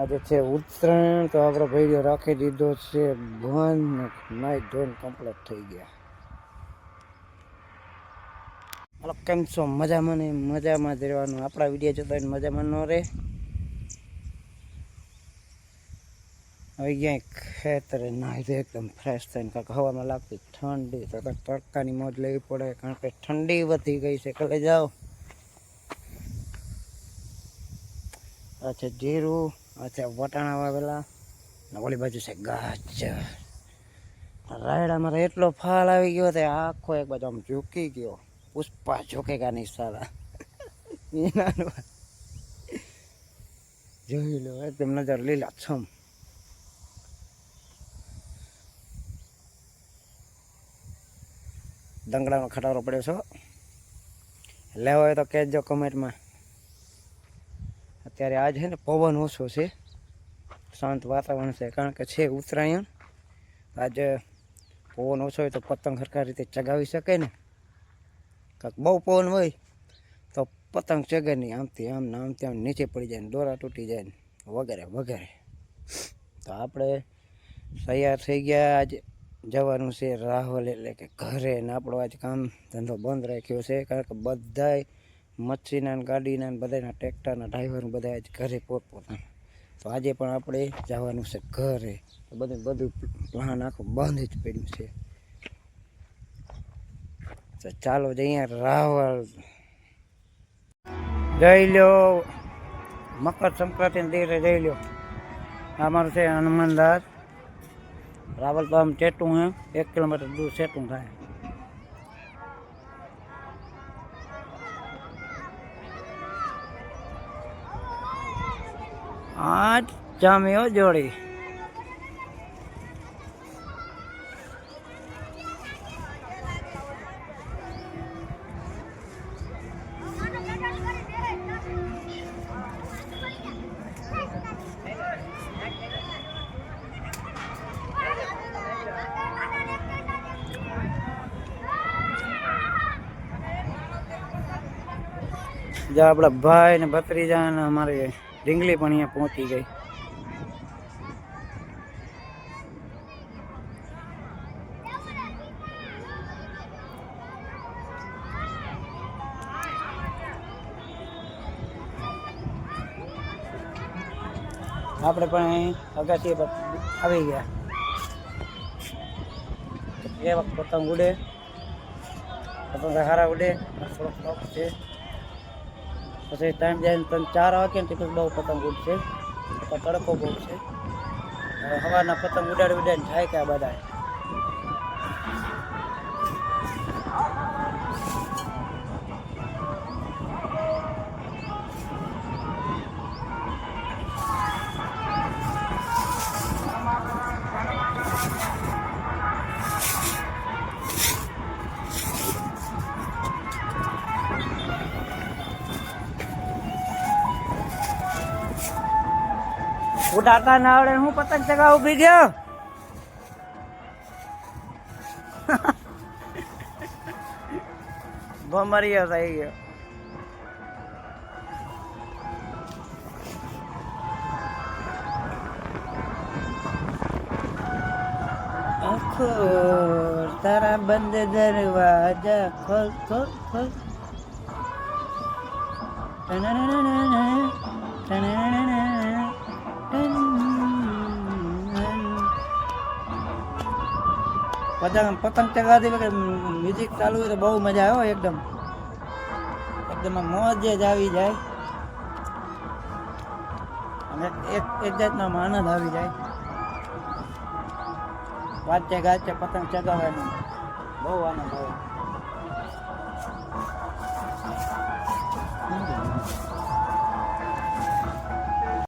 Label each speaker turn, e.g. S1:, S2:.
S1: આજે છે ઉત્તરાયણ, તો આપણો ભાઈઓ રાખી દીધો છે બંધ. નાઈ ધોઈને કમ્પ્લીટ થઈ ગયા. હાલો, કેમ છો? મજામાં ને મજામાં જ રહેવાનું. આપણા વિડીયો જોતા હોય મજામાં ન રહે. આવી ગયા ખેતરે નાહી દે એકદમ ફ્રેશ થઈને. કાંક હવામાં લાગતી ઠંડી, તો તડકાની મોજ લેવી પડે, કારણ કે ઠંડી વધી ગઈ છે. કલે જાઓ. આ છે જીરું, આ છે વટાણા વાવેલા, ને ઓલી બાજુ છે ગાજર. રાયડા મારે એટલો ફાલ આવી ગયો તે આખો એક બાજુ આમ ઝૂકી ગયો. પુષ્પા ઝૂકેગા નહીં સાલા. જોઈ લો, એકદમ નજર લીલા છમ. દંગડાનો ખટારો પડ્યો છો, લેવો હોય તો કહેજો કમેન્ટમાં. અત્યારે આજ છે ને પવન ઓછો છે, શાંત વાતાવરણ છે, કારણ કે છે ઉત્તરાયણ. આજે પવન ઓછો હોય તો પતંગ સરખા રીતે ચગાવી શકે ને. કાંક બહુ પવન હોય તો પતંગ ચગે નહીં, આમથી આમ ને આમથી આમ નીચે પડી જાય ને દોરા તૂટી જાય ને વગેરે વગેરે. તો આપણે તૈયાર થઈ ગયા. આજે જવાનું છે રાહુલ એટલે કે ઘરે, ને આપણો આજ કામ ધંધો બંધ રાખ્યો છે, કારણ કે બધાય મચ્છીના ગાડીના બધાના ટ્રેક્ટરના ડ્રાઈવર બધા આજ ઘરે પોતપોતાના. તો આજે પણ આપણે જવાનું છે ઘરે. તો બધું પ્લાન આખું બંધ જ પડ્યું છે. તો ચાલો જઈએ રાવલ. જઈ લો, મકર સંક્રાંતિના દિવસે જઈ લો. અમારું છે હનુમાનદાસ. રાવલ તો આમ ચેટું હે, 1 કિલોમીટર દૂર ચેટું થાય. આ જામ્યો જોડી. જ્યાં આપણા ભાઈ ને ભત્રીજા ને અમારી ઢીંગલી પણ અહીંયા પહોંચી ગઈ. આપણે પણ અહીં અગાસી પર આવી ગયા. એ વખત પતંગ ઉડે, પતંગ સારા ઉડે, થોડોક શોખ છે. પછી ટાઈમ જાય ને 3-4 વાગે ને પછી બહુ પતંગ ઉડશે, તડકો બહુ છે. હવે સવારના પતંગ ઉડાડીને થાય કે આ બધા. ઉડાડતા ના આવડે હું પતંગ ચગાવ ઉભી ગયો. ભમરિયો થઈ ગયો. આખો તારા બંધ દરવાજા ખોલ ખોલ ખોલ. પતંગ ચગાવતી વખતે મ્યુઝિક ચાલુ હોય તો બહુ મજા આવે. એકદમ મોજ જ આવી જાય, અને એક જાતનો આનંદ આવી જાય. વાંચે ગાચે પતંગ ચગાવવાનો બહુ આનંદ આવે.